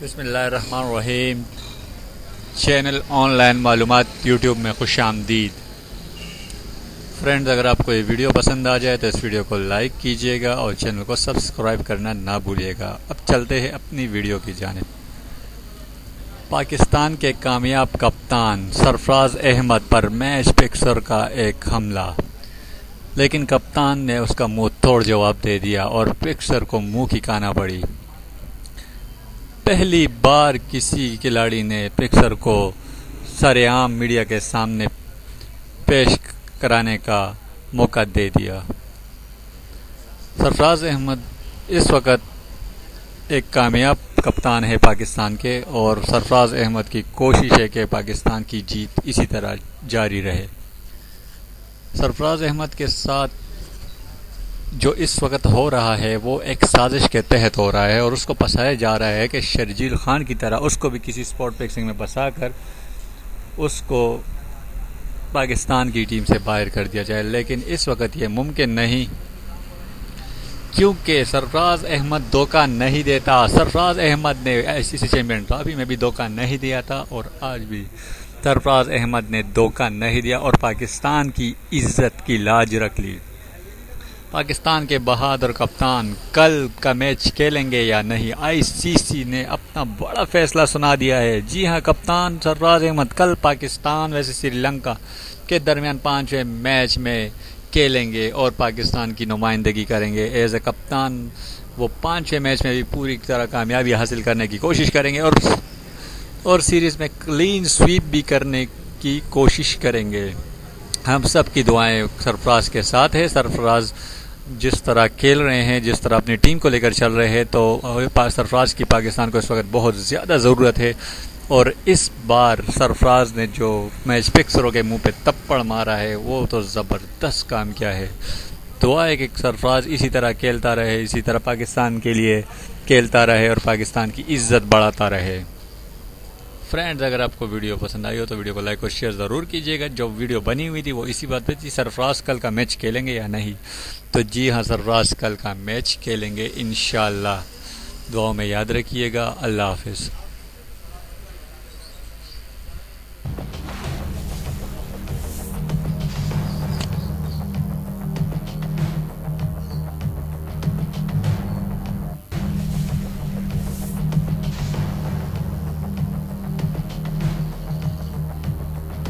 बिस्मिल्लाहिर्रहमानिर्रहीम। Channel online मालूमात YouTube में खुश आमदीद। फ्रेंड्स, अगर आपको ये वीडियो पसंद आ जाए तो इस वीडियो को लाइक कीजिएगा और चैनल को सब्सक्राइब करना ना भूलिएगा। अब चलते हैं अपनी वीडियो की जानिब। पाकिस्तान के कामयाब कप्तान सरफराज अहमद पर मैच फिक्सर का एक हमला, लेकिन कप्तान ने उसका मुंह तोड़ जवाब दे दिया और फिक्सर को मुंह की खाना पड़ी। पहली बार किसी खिलाड़ी ने फिक्सर को सरेआम मीडिया के सामने पेश कराने का मौका दे दिया। सरफराज अहमद इस वक्त एक कामयाब कप्तान है पाकिस्तान के, और सरफराज अहमद की कोशिश है कि पाकिस्तान की जीत इसी तरह जारी रहे। सरफराज अहमद के साथ जो इस वक्त हो रहा है वो एक साजिश के तहत हो रहा है, और उसको फंसाया जा रहा है कि शर्जील खान की तरह उसको भी किसी स्पॉट फिक्सिंग में फंसाकर उसको पाकिस्तान की टीम से बाहर कर दिया जाए। लेकिन इस वक्त ये मुमकिन नहीं, क्योंकि सरफराज अहमद धोखा नहीं देता। सरफराज अहमद ने ICC चैंपियन ट्रॉफी में भी धोखा नहीं दिया था, और आज भी सरफराज अहमद ने धोखा नहीं दिया और पाकिस्तान की इज्जत की लाज रख ली। पाकिस्तान के बहादुर कप्तान कल का मैच खेलेंगे या नहीं, ICC ने अपना बड़ा फैसला सुना दिया है। जी हां, कप्तान सरफराज अहमद कल पाकिस्तान वैसे श्रीलंका के दरमियान 5वें मैच में खेलेंगे और पाकिस्तान की नुमाइंदगी करेंगे। एज ए कप्तान वो 5वें मैच में भी पूरी तरह कामयाबी हासिल करने की कोशिश करेंगे और सीरीज़ में क्लीन स्वीप भी करने की कोशिश करेंगे। हम सब की दुआएं सरफराज के साथ है। सरफराज जिस तरह खेल रहे हैं, जिस तरह अपनी टीम को लेकर चल रहे हैं, तो सरफराज की पाकिस्तान को इस वक्त बहुत ज़्यादा ज़रूरत है। और इस बार सरफराज ने जो मैच फिक्सरों के मुंह पे थप्पड़ मारा है वो तो ज़बरदस्त काम किया है। दुआ है कि सरफराज इसी तरह खेलता रहे, इसी तरह पाकिस्तान के लिए खेलता रहे और पाकिस्तान की इज्जत बढ़ाता रहे। फ्रेंड्स, अगर आपको वीडियो पसंद आई हो तो वीडियो को लाइक और शेयर ज़रूर कीजिएगा। जो वीडियो बनी हुई थी वो इसी बात पे थी, सरफराज कल का मैच खेलेंगे या नहीं। तो जी हाँ, सरफराज कल का मैच खेलेंगे इंशाअल्लाह। दुआओं में याद रखिएगा। अल्लाह हाफिज़।